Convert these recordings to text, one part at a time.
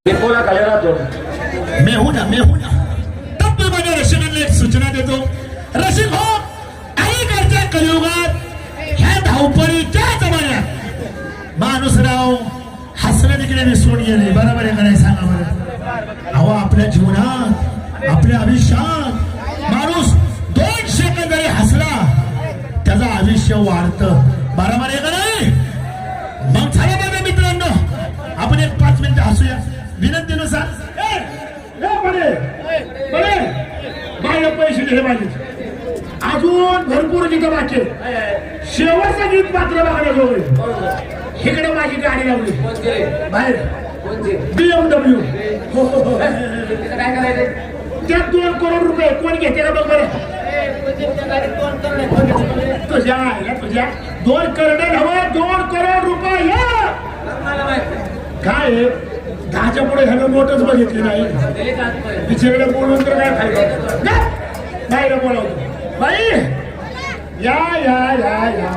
मेहुना तब मी माझ्या रसिकांना एक सूचना देतो. रसिक हो, अलीकडच्या कलियुगात ह्या धावपळीच्या जमान्यात माणूस राव हसणं तिकडे विसरून गेले. बरोबर आहे का नाही सांगा बरं. अहो, आपल्या जीवनात आपल्या आयुष्यात माणूस 2 सेकंद जरी हसला त्याचं आयुष्य वाढतं. बरोबर आहे का नाही. मग चला माझ्या मित्रांनो, आपण एक 5 मिनिटं हसूया विनंतीनुसार. बाहेर पैसे दिले पाहिजे. अजून भरपूर गीत बाकी. शेवटचं गीत मात्र बघण्याजोगं. इकडे माझी गाडी लावली बाहेर BMW. त्यात 2 करोड रुपये कोण घेते का बघ बरं. तुझ्या 2 करोड हवं. 2 करोड रुपये काय 10च्या पुढे ह्यानं नोटच बघितली नाही. तिच्याकडे बोलून तर काय फायदा. बाईला बोलावतो. बाई या या या या.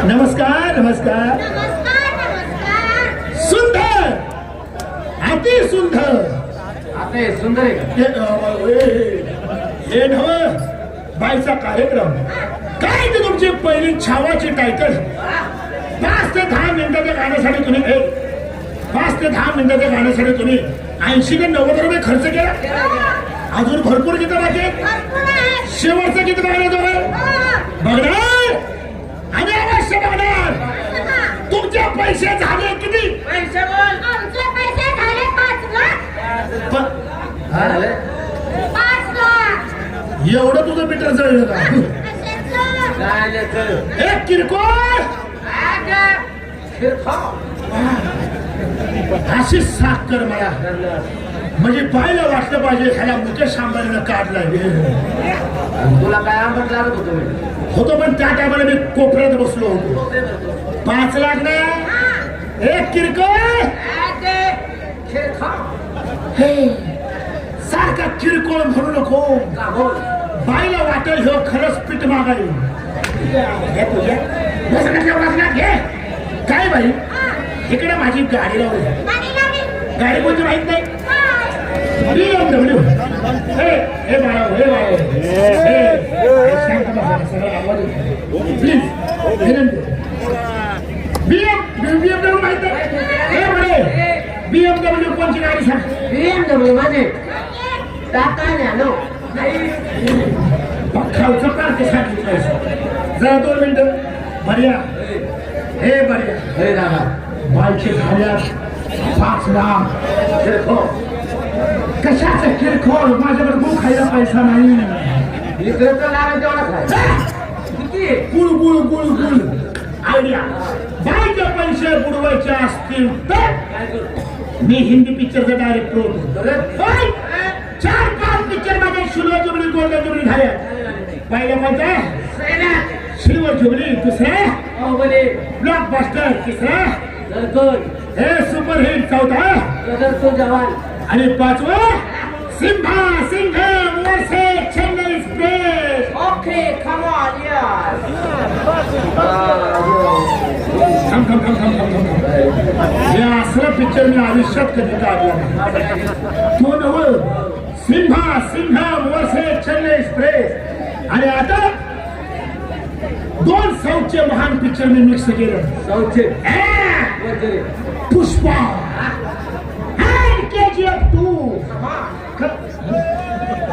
नमस्कार नमस्कार. सुंदर, अति सुंदर. सुंदर हे नव बाईचा कार्यक्रम काय ते तुमची पहिली छावाची टायटल. 5 ते 10 मिनिटाच्या गाण्यासाठी तुम्ही 5 ते 10 मिनिटाच्या गाण्यासाठी तुम्ही 80 ते 90 रुपये खर्च केला. अजून भरपूर गीतं बाकी. शेवटचं गीत बघणार आणि अवश्य बघणार. तुमचे पैसे झाले किती. आमचे पैसे झाले 5 लाख. 5 लाख. एवढं तुझं मीटर जळलं का. एक किरकोळ अशी साथ कर मला. म्हणजे पाहायला वाटलं पाहिजे ह्याला मुकेश अंबानीनं काढलाय. तुला काय आंबट लागत होतो पण त्या टायमाला मी कोपऱ्यात बसलो होतो. 5 लाख ना. एक किरकोळ सारखा किरकोळ म्हणू नको. बाईला वाटेल हे खरंच पीठ मागाय. घे काय बाई. इकडे माझी गाडी लावली. गाडी कोणती माहित नाही. BMW. हे बाळा प्लीज BMW माहित नाही. BMW कोणची गाडी सांग. BMW मध्ये टाटा नॅनो. खालचं पार्क सांगितलं. जरा 2 मिनिटं. बढिया. हे बढिया. हे दादा बाईचे झाल्या 5 लाख. कशाचं किरकोळ. माझ्याकडे गो खायला पैसा नाही. इकडे तर लागेल तेवढा खाय. गुळ गुळ गुळ गुळ. आयडिया. बाईचे पैसे बुडवायचे असतील तर मी हिंदी पिक्चरचा डायरेक्टर होतो. 4-5 पिक्चर मध्ये सिल्वर जुबली गोल्डन जुबली झाल्या. पहिल्या कोणत्या सिल्वर जुबली. दुसऱ्या ब्लॉकबस्टर. तिसरा हे सुपरहिट. चौथा जवान. आणि 5वं सिम्हा सिंह वर्षे Chennai express. Okay come on यार. हे असलं पिक्चर मी आयुष्यात कधी काढला. तो नवं सिम्हा सिंह वर्षे चेन्नई एक्सप्रेस. आणि आता 2 साऊथचे महान पिक्चर मी मिक्स केलं. पुष्पा आणि KGF 2.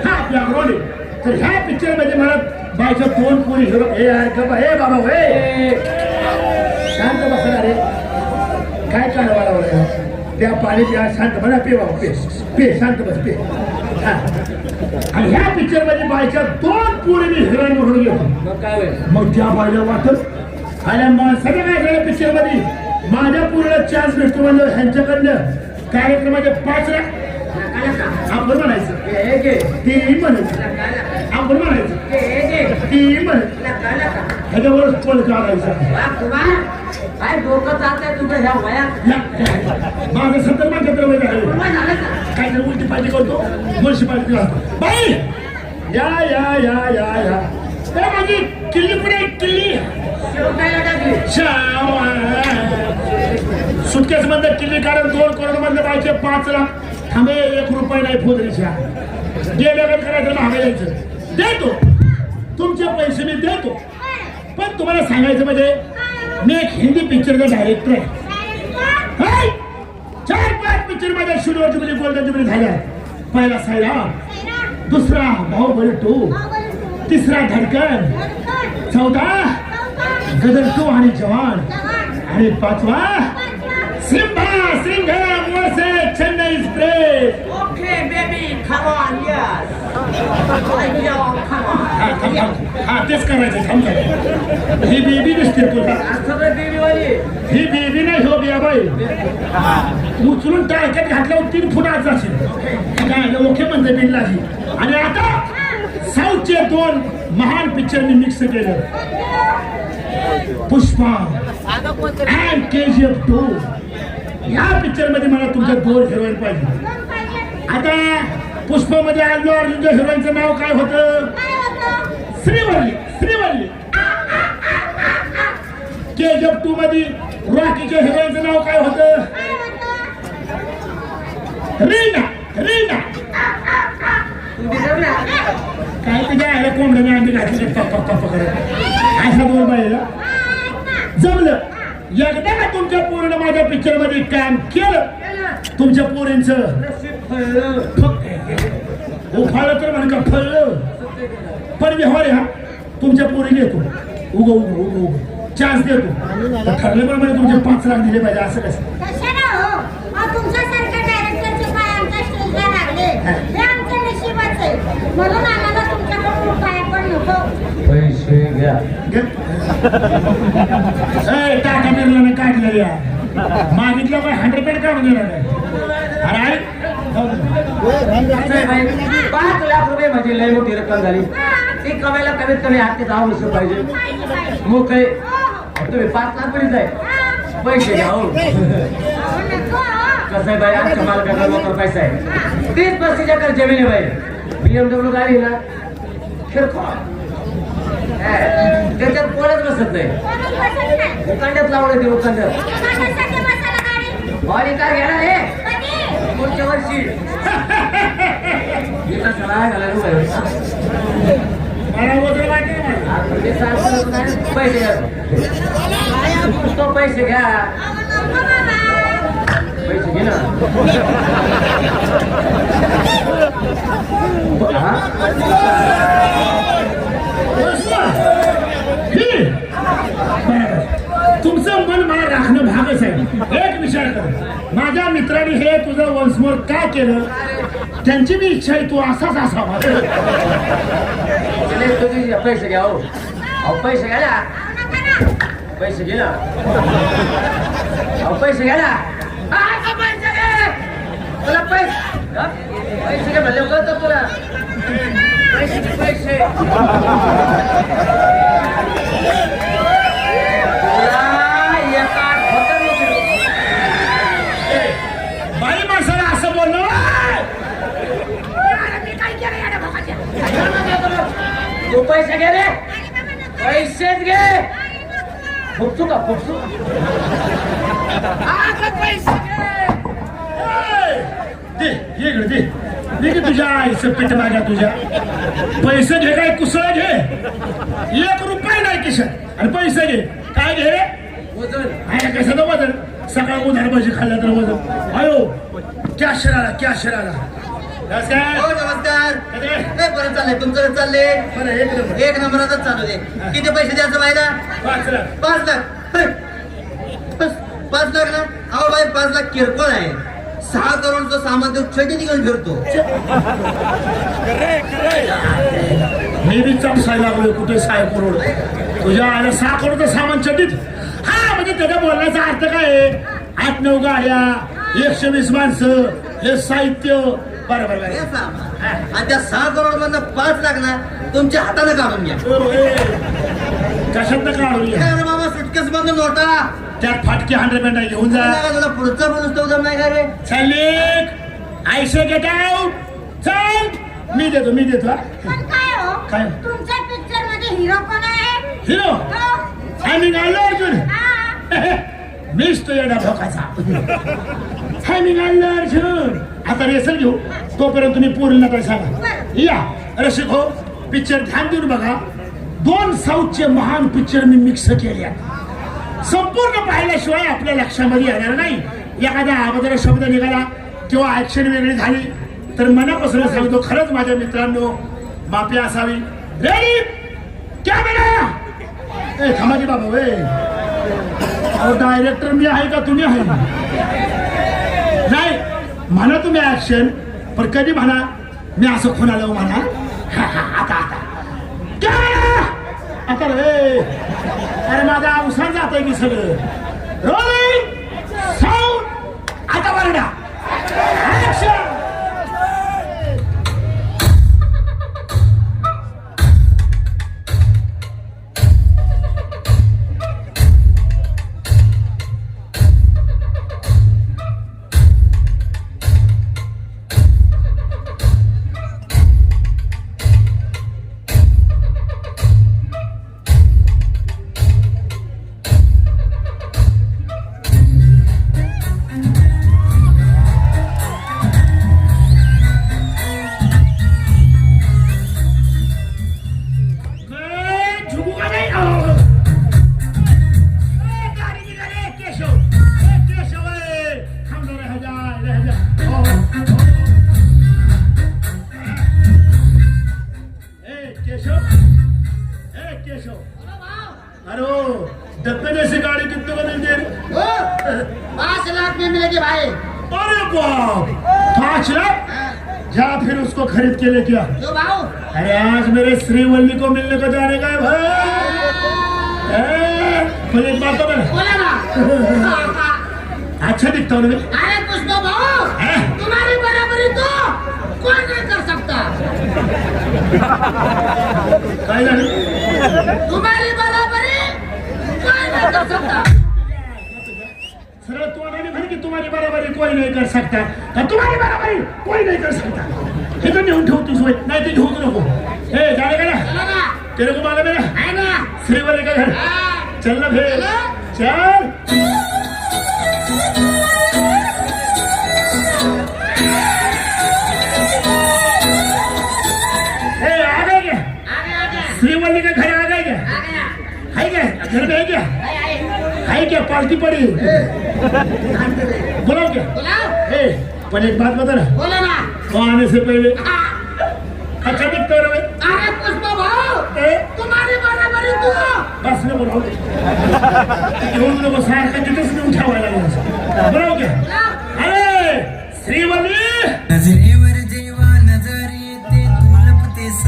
हा रोल. तर ह्या पिक्चर मध्ये मला बायच्या 2 पोरी हिरो. हे बाबा हे शांत बसणार रे. काय काढवा त्या पाणी प्या. शांत म्हणा. पे बाबा पे शांत बस पे. आणि ह्या पिक्चर मध्ये बायच्या 2 पोरी मी हिरोईन म्हणून गेलो. मग त्या बायला वाटत आणि सगळं काय झालं पिक्चर मध्ये. माझ्या पूर्ण चान्स भेटतो म्हणजे ह्यांच्याकडनं कार्यक्रमाचे 5 लाख. आपण म्हणायचं ती म्हणायचं. आपण म्हणायचं ती म्हणायचं. ह्याच्यावरच पळ काढायचा. काय डोकं चालतंय तुझं ह्या वयात. माझं 70-75 वय झालं. काय तर उलटी पाहिजे करतो. म्युन्सिपालिटी बाई या या या या या. माझी किल्ली पुढे किल्ली. शेवटायला टाकली. सुटकेस मधलं किल्ली काढून 2 करोड मधलं पाहिजे 5 लाख. थांबे 1 रुपया नाही फोदरीच्या गेल्याकडे करायचं मागे यायचं देतो. तुमचे पैसे मी देतो. पण तुम्हाला सांगायचं म्हणजे मी एक हिंदी पिक्चरचा डायरेक्टर आहे. 4-5 पिक्चर माझ्या शूटवरची म्हणजे गोल्डन जुबली झाल्या. पहिला सायराम, दुसरा बाहुबली 2, तिसरा धडकन, चौथा गदर 2 आणि जवान, आणि 5वा Simmba Singham versus Chennai express. Okay, baby, come on, yes. Yo, come on. हा तेच करायचं. थांब ही बेबी दिसते तुला. सगळं बेबीवाली. ही बेबी नाही हो बिया बाई. उचलून टाळक्यात घातल्यावर 3 फूट आत जाशील. काय ओके म्हणते बिल्लाजी. आणि आता साऊथचे 2 महान पिक्चर मी मिक्स केलं. पुष्पा आणि KGF 2. या पिक्चर मध्ये मला तुमच्या 2 हिरोईन पाहिजे. आता पुष्पामध्ये अर्जुन अर्जुनच्या हिरोईनचं नाव काय होतं? श्रीवल्ली. श्रीवल्ली. KGF 2 मध्ये रॉकीच्या हिरोईनचं नाव काय होतं? रीना. रीना. काय तुझ्या आयला कोंबड्याने अंडी घातली पप्पा करत अशा 2 बाईला जमलं. एकदा का तुमच्या पोरीनं माझ्या पिक्चर मध्ये काम केलं, तुमच्या पोरींचं उफाळलं तर म्हण का फळलं. पण व्यवहार ह्या तुमच्या पोरीने येतो उग चान्स देतो. ठरल्याप्रमाणे तुमचे 5 लाख दिले पाहिजे. असं कसं तुमच्यासारख्या डायरेक्टरचे पाय आमच्या स्टेजला लागले हे आमचं नशीबच आहे. म्हणून आम्हाला तुमच्याकडून पाय पण नको. पैसे घ्या. टाका बिरला काढलं या मागितलं काय 100 काढून देणार नाही. अरे 5 लाख रुपये म्हणजे लय मोठी रक्कम झाली. ती कमायला कमीत कमी 8 ते 10 वर्ष पाहिजे. मग काय तुम्ही 5 लाख पर्यंत आहे. पैसे घ्या हो. कसं आहे बाई, आमच्या मालकाचा मोठा पैसा आहे. 30-35 एकर जमीन आहे बाई. BMW गाडी ना किरकोळ त्याच्यात कोणच बसत नाही. उकांड्यात लावलं ते उकांड्यात. गाडी काय घेणार आहे पुढच्या वर्षी. पैसे घ्या. तो पैसे घ्या. पैसे घे ना. तुमचं मन मला राखणं भागच आहे. एक विचार कर, माझ्या मित्राने हे तुझं वन्समोर का केलं? त्यांची बी इच्छा आहे तू असाच असावा. तुझी पैसे घ्या हो. पैसे घ्या ना. पैसे घे ना. पैसे घ्या ना. पैसे घे. तुला पैसे घे म्हणले कळतं तुला. पैसे बाई माणसाला असं बोलणं. तू पैसे घे रे. पैसेच घे. फुकचू का फुकचू. पैसे घे. दे दे दे की तुझ्या आईचं पीठ मागा. तुझ्या पैसे घे काय कुसळ घे. 1 रुपया नाही किशात आणि पैसे घे. काय घे रे? वजन. आहे कशाचं वजन? सकाळ उधार भाजी खाल्ला तर वजन. अयो कॅशर आला. कॅशर आला. नमस्कार. परत चाललंय तुमचं चालले. एक नंबरातच चालू दे. किती पैसे द्यायचं बाईला? 5 लाख. 5 लाख. 5 लाख ना. अहो बाई 5 लाख किरकोळ आहे. 6 करोडचं सामान तो छटी निघून फिरतो. मी बी चपसायला लागलोय. कुठे 6 करोड? तुझ्या आल्या 6 करोडचं सामान चटीत. हा म्हणजे त्याचा बोलण्याचा अर्थ काय आहे? 8-9 गाड्या, 120 माणसं, हे साहित्य. बरोबर. हे सामान. आणि त्या 6 करोड मधनं 5 लाख ना तुमच्या हाताने काढून घ्या. कशात काढून घ्या? काय रे बाबा सुटकेस मधून नोटा. त्यात फाटके 100 पेंडा घेऊन जा. तुला पुढचा बोलूस तो जम नाही का रे? चालेक आयशे गेट आउट. चल मी देतो. पण काय हो? काय? तुमच्या पिक्चर मध्ये हिरो कोण आहे? हिरो हो. आम्ही अल्लू अर्जुन. हा. मीच तो येडा भोकाचा हाय मी लागलो अर्जुन आता रेसल घेऊ तोपर्यंत तुम्ही पूर्ण काय सांगा या रसिक हो पिक्चर ध्यान देऊन बघा 2 साऊथचे महान पिक्चर मी मिक्स केले संपूर्ण पाहिल्याशिवाय आपल्या लक्षामध्ये येणार नाही एखादा अगोदर शब्द निघाला किंवा ऍक्शन वेगळी झाली तर मनापासून सांगतो खरंच माझ्या मित्रांनो माफी असावी रेडी कॅमेरा ए थांबा की बाबा वे डायरेक्टर मी आहे का तुम्ही आहे नाही म्हणा तुम्ही ऍक्शन पण कधी म्हणा मी असं खून आलो म्हणा आता आता कॅमेरा आता रे अरे माझा अवसान जात आहे की सगळं रोलिंग साऊंड आता वरडा ऍक्शन डब्बे जैसी गाड़ी कितने को मिलती है 5 लाख में मिलेगी भाई। अरे बाप 5 लाख जा फिर उसको खरीद के लेके आ क्यों भाऊ? अरे आज मेरे श्रीवल्ली को मिलने को जाने का है भाई फिर एक बात तो बोला ना अच्छा दिखता हूँ मैं अरे कुछ तो भाऊ तुम्हारी बराबरी तो कोई नहीं कर सकता। काय झालं तुम्हारी बराबरी कोई नहीं कर सकता। सरळ तोंडाने म्हण की तुम्हारी बराबरी कोई नहीं कर सकता का तुम्हारी बराबरी कोई नहीं कर सकता इथं नेऊन ठेवतो सोय नाही ते घेऊच नको ए जाने का ना चलो ना तेरे को मालूम है ना है ना श्रीवल्ली का घर हाँ। चल ना फिर चल श्रीवल्ली का घर आ गए क्या आ गया है क्या घर में है क्या है क्या पार्टी पड़ी बुलाओ क्या बुलाओ ए पर एक बात बता ना बोलो ना वो आने से पहले हाँ। अच्छा दिखता है रे अरे पुष्पा भाऊ ए तुम्हारी बराबरी तू बस न बोलाओ घेऊन नको सारखं तिथेच नेऊन ठेवायला लागलं बुलाओ क्या अरे श्रीवल्ली नजरेवर जेव्हा नजर येते तू लपतेस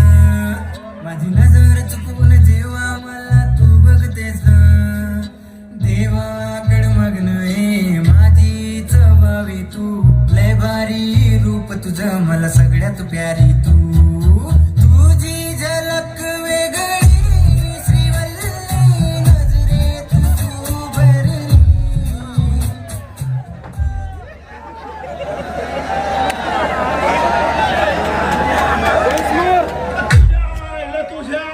माझी नजर चुकवून जेव्हा मला तू बघतेस देवाकड मग्न आहे माझी चवावी तू लय भारी रूप तुझं मला सगळ्यात प्यारी तू तुझी झलक वेगळी श्रीवल्ली नजरेत तू भरली तुझ्या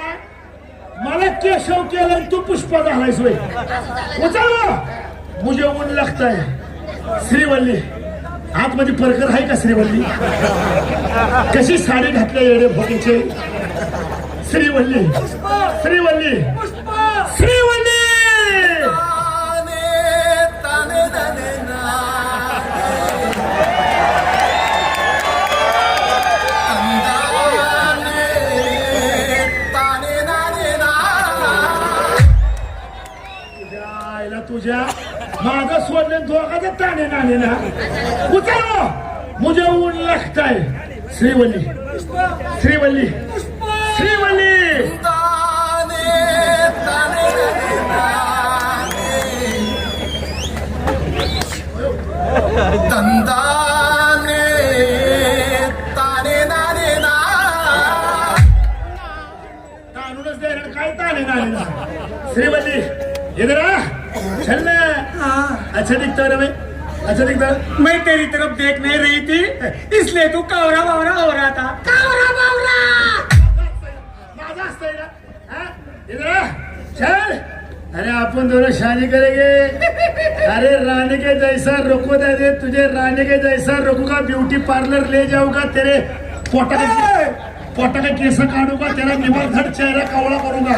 मला केशव केलं तू पुष्पा झालायस वय उचल मुझे ऊन लगता है श्रीवल्ली आतमध्ये परकर आहे का श्रीवल्ली कशी साडी घातल्या येडे भोगीचे श्रीवल्ली श्रीवल्ली श्रीवल्ली तुझ्या माझं सोडले दोघांचं ताणे नाणे ना उचल मुझे ऊन लगता है श्रीवल्ली श्रीवल्ली श्रीवल्ली तंदाने ताने नाने ना ताणूनच द्यायला काय ताणे नाणे ना श्रीवल्ली इधर आ चल ना अच्छा दिखता है ना मैं अच्छा दिखता है मैं तेरी तरफ देख नहीं रही थी इसलिए तू कावरा बावरा हो रहा था कावरा बावरा माझा असतंय ना हा? इधर आ, चल अरे आपण दोनों शादी करेंगे अरे रानी के जैसा रुको दे तुझे, रानी के जैसा रुकूंगा, ब्यूटी पार्लर ले जाऊंगा, तेरे पोटा का केस काटूंगा, तेरा निमरधड़ चेहरा कवड़ा करूंगा।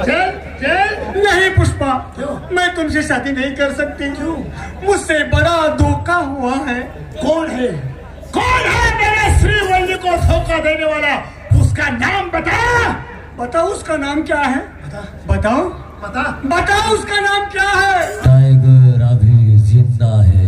चल चल। नहीं पुष्पा, क्यों? मैं तुमसे शादी नहीं कर सकती। क्यों? मुझसे बड़ा धोखा हुआ है। कौन है, कौन है मेरे श्रीवल्ली को धोखा देने वाला? उसका नाम बता। बताओ उसका नाम क्या है? बताओ बता। बताओ उसका नाम क्या है? टाइगर अभी जिंदा है।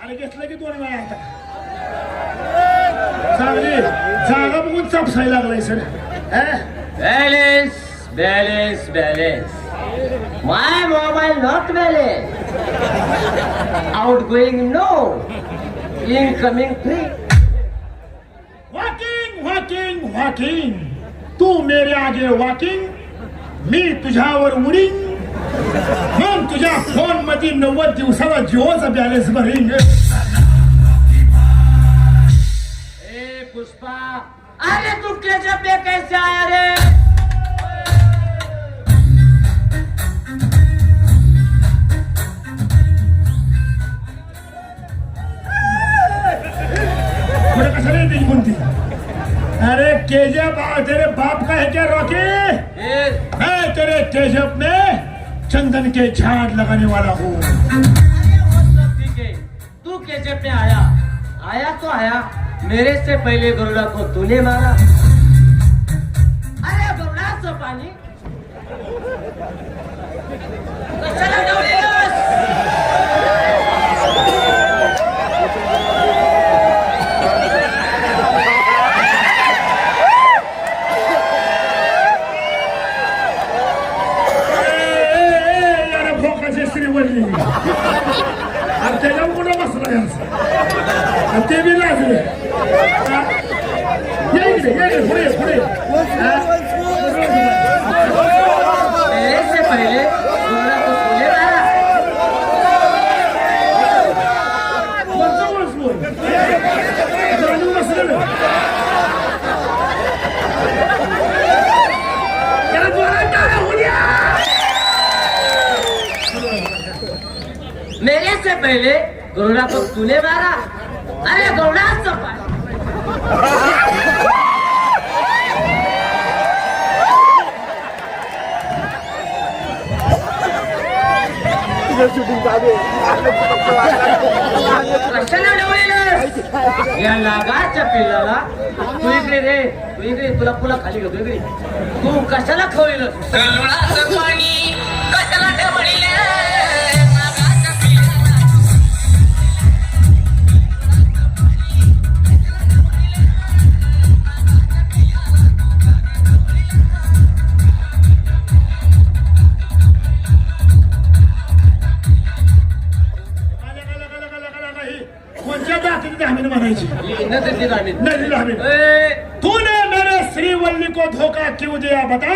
अरे घेतलं की 2 वेळा आता चांगली जागा बघून चापसायला लागलाय sir. Balance, balance, balance. My mobile not balance. Outgoing no. Incoming free. Walking walking walking, तू मेरे आगे वॉकिंग, मी तुझ्यावर उडीन, मग तुझ्या फोन मध्ये 90 दिवसाला जिओचा बॅलन्स भरीन. ए पुष्पा, अरे तू केचप पे कैसे आया रे? पुढे कशाला येते कोणती? अरे केजप, तेरे बाप का है क्या रॉकी? मैं तेरे केजप में चंदन के झाड़ लगाने वाला हूँ. ठीक है, तू केचप में आया, आया तो आया. मेरे से पहले गरुड़ा को तूने मारा. अरे गरुड़ाचं पाणी कशाला ढवळीलंस? यार भोकाचे श्रीवल्ली, आणि त्याच्यावर कुठं बसला यार? ते बी लाजले. ये इकडे पुढे पुढे. मेरे से पहले गरुड़ा को तूने मारा. जवळच बोल. जाणून बसलेलं. त्याला जोरात टाळ्या होऊ द्या. मेरे से पहले गरुड़ा को तूने मारा. अरे गरुड़ाचं पाणी कशाला ढवळीलंस? या नागाच्या पिल्लाला तू इकडे रे, तू इकडे, तुला पुला खाली घेतो इकडे. तू कशाला खवळीलंस? गरुडाचं पाणी कशाला ढवळीले? नागाच्या पिल्लाला कोणत्या जातीची धामीन म्हणायची? नदीची राणी. नहीं धामीन. ए, तूने मेरे श्रीवल्ली को धोखा क्यों दिया बता?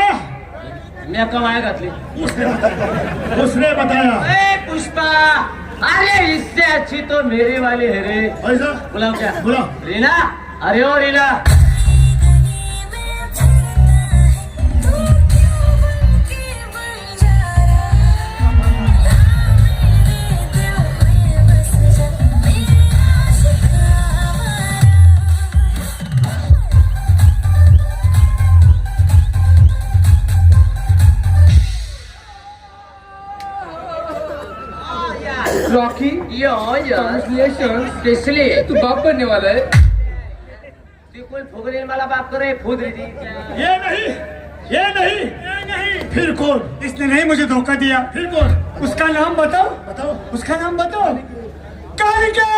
मी कमाया घातली. उसने बताया. ए पुष्पा, अरे इससे अच्छी तो मेरी वाली है रे. ऐसा बुलाओ क्या? बुलाओ. रीना, अरे ओ रीना. रॉकी, यो Congratulations. इसलिए तू बाप बनने वाला है. ती कोई फुगरी मला बाप करे फुद रही थी. ये नहीं. फिर कौन? इसने नहीं मुझे धोखा दिया. फिर कौन? उसका नाम बताओ. बताओ. उसका नाम बताओ. कालिके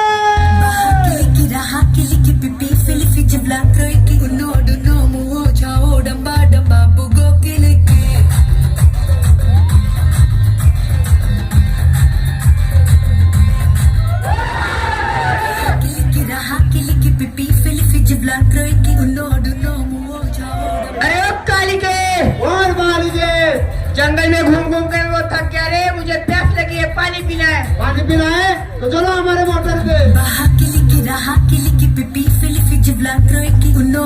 Kiliki raha kiliki pipi filifi jibla kroiki uno duno muo chao damba damba bugo kiliki Kiliki raha kiliki pipi filifi jibla kroiki uno duno muo chao damba अरे ओ कालिके और मालिके जंगल में घूम घूम कर वो थक गया रे, मुझे प्यास लगी है, पानी पीना है। पानी पीना है तो चलो हमारे मोटर पे। Baha kiliki raha kiliki pipi filifi jibla kroiki uno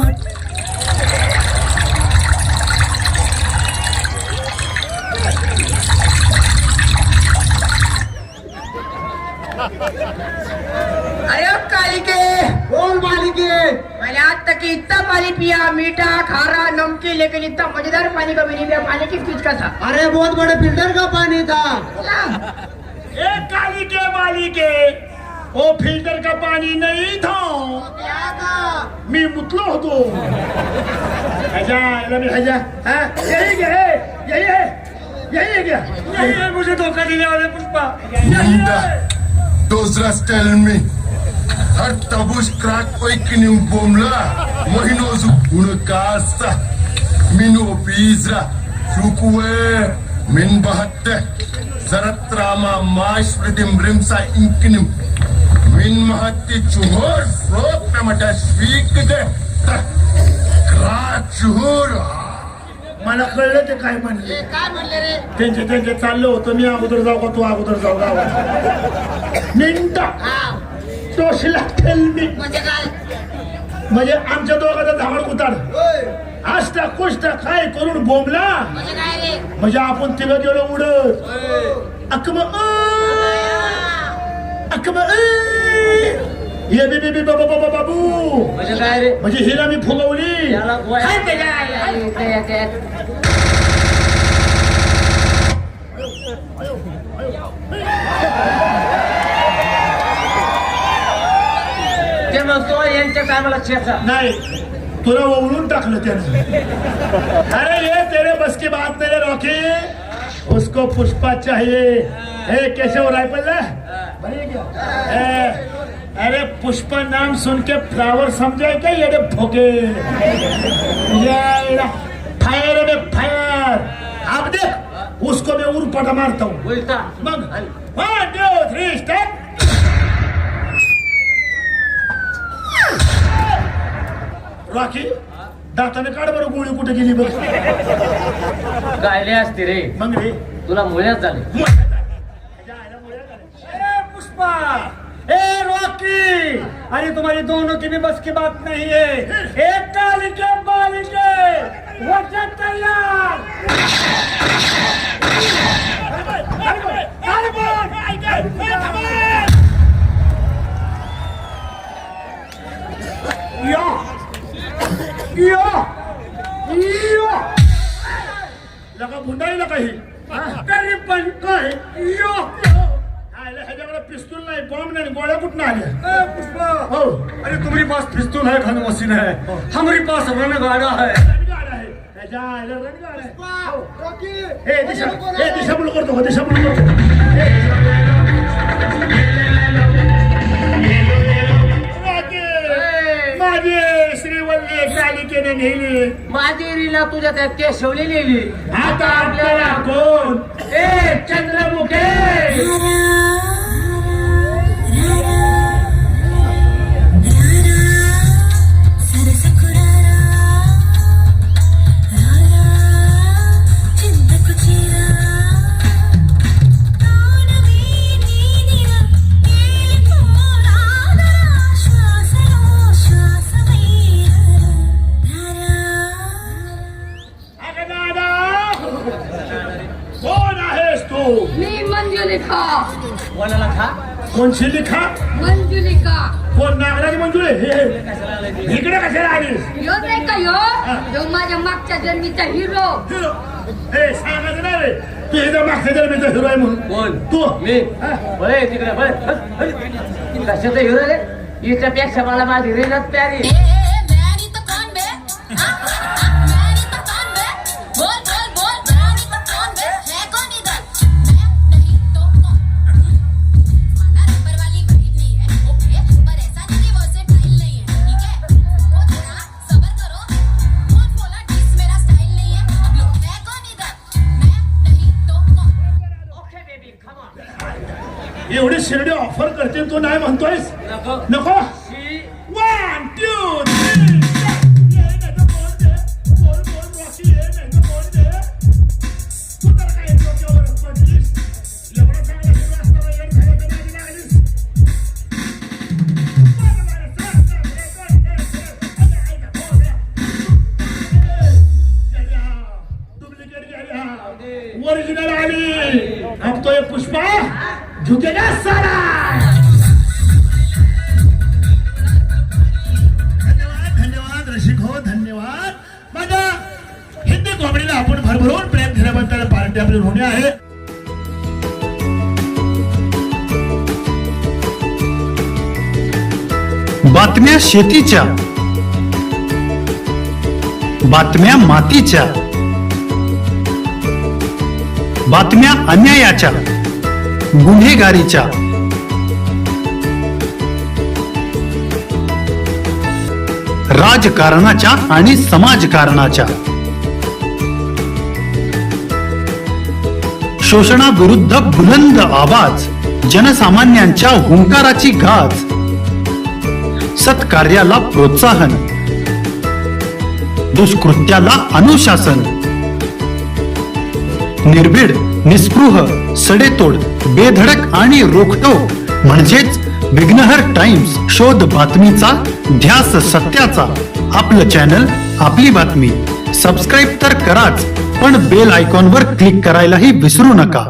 अरे ओ कालिके और मालिके मैंने आज तक इतना पानी पिया, मीठा खारा नमकीन, लेकिन इतना मजेदार पानी कभी नहीं पिया। पानी किस चीज का था? अरे बहुत बड़े फिल्टर का पानी था। ए काली के बाली के वो फिल्टर का पानी नहीं था, मी मुतलो होतो। हजा लमी हजा हाँ यही क्या है, यही है, यही है क्या? यही है मुझे धोखा देने वाले Pushpa. Linda, those tell me. Har tabush crack oikinim bomla. Mohino zukuna kasa. Minu pizra. Sukue. Min bahatte. Zaratrama mash pritim rimsa inkinim. Min mahatti chuhor. Frok namata shvikde. Crack chuhor. मला कळलं ते काय म्हणले. काय म्हणले रे? त्यांचे चाललं होतं, मी अगोदर जाऊ का तू अगोदर जाऊ गावात. मिनटा तोशिला खेळमी म्हणजे काय? म्हणजे आमच्या दोघांचा धावड उतार आष्टा कुष्टा काय करून बोंबला म्हणजे काय रे? म्हणजे आपण तिला गेलो उडत अकम अकम ये बी बाबा बाबा बाबू म्हणजे काय रे? म्हणजे हिला मी फुगवली. याला गोळ्या- काय ते काय? इकडे येते. ते म्हणतो यांच्या टायमाला चेचा. नाही तुला ओवळून टाकलं त्यानं. अरे ये तेरे बस की बात नहीं रे रॉकी, उसको पुष्पा चाहिए. हे केशव रायपल्ला अरे पुष्पा नाम सुन के फ्लावर समझे क्या ये भोगे फायर में फायर. अब देख उसको मैं उरपटा मारता हूँ. बोलता मग 1 2 3 स्टार्ट. रॉकी दाताने काढ बरं गोळी कुठे गेली बघ. गायले असते रे, मग रे तुला मुळ्याच झाले. ए पुष्पा, ए रॉकी, अरे तुम्हारी दोनों की भी बस की बात नहीं है. एक कालिके बालिके वजह तैयार. लगा गुंडाळी लगा ही तरी पण काय ह्याच्याकडे पिस्तूल नाही, बॉम्ब नाही, गोळ्या कुठून आल्या? ए पुष्पा, हो अरे तुम्हारे पास पिस्तौल है, गन मशीन है, हमारे पास रणगाड़ा है. रणगाड आहे. ह्याच्या आईला रणगाड आहे. हे दिशाभूल करतो हो, दिशाभूल करतो. माझी श्रीवल्ली कालिकेने नेली. माझी रीला तुझ्या त्या केशवली नेली. आता आपल्याला कोण? ए चंद्रमुखे, अगं दादा, कोण आहेस तू? मी मंजुलिका. कोणाला खा? कोणशी लिखा? मंजुलिका. कोण नागराज मंजुळे? इकडे कशाला आलीस? ह्यो नाही का ह्यो माझ्या मागच्या जन्मीचा हिरो. हिरो. हे सांगायचं नाही रे, तू इथं मागच्या जन्मीचा हिरो आहे म्हणून. कोण? तू मी. हा? बरे तिकडे बरे. कशाचं हिरो रे? हिच्यापेक्षा मला माझी रीलच प्यारी. एवढी शिर्डी ऑफर करते तू नाही म्हणतोयस नको नको शी 1 2 3 तू तर काय डोक्यावरच पडलीस एवढं चांगलं हिरो असताना येड झाल्याच्या नादी लागलीस. ओरिजिनल आली अब तो ये पुष्पा झुकेगा साला. धन्यवाद धन्यवाद रसिक हो धन्यवाद. माझ्या हिंदी कॉमेडीला आपण भरभरून प्रेम दिल्याबद्दल पार्टी आपली होणे आहे. बातम्या शेतीच्या, बातम्या मातीच्या, बातम्या अन्यायाच्या, गुन्हेगारीच्या, राजकारणाच्या आणि समाजकारणाच्या, शोषणाविरुद्ध बुलंद आवाज, जनसामान्यांच्या हुंकाराची गाज, सत्कार्याला प्रोत्साहन, दुष्कृत्याला अनुशासन, निर्भीड, निस्पृह, सडेतोड, बेधडक आणि रोखटोक म्हणजेच विघ्नहर टाइम्स. शोध बातमीचा, ध्यास सत्याचा. आपलं चॅनल, आपली बातमी. सबस्क्राईब तर कराच, पण बेल आयकॉनवर क्लिक करायलाही विसरू नका.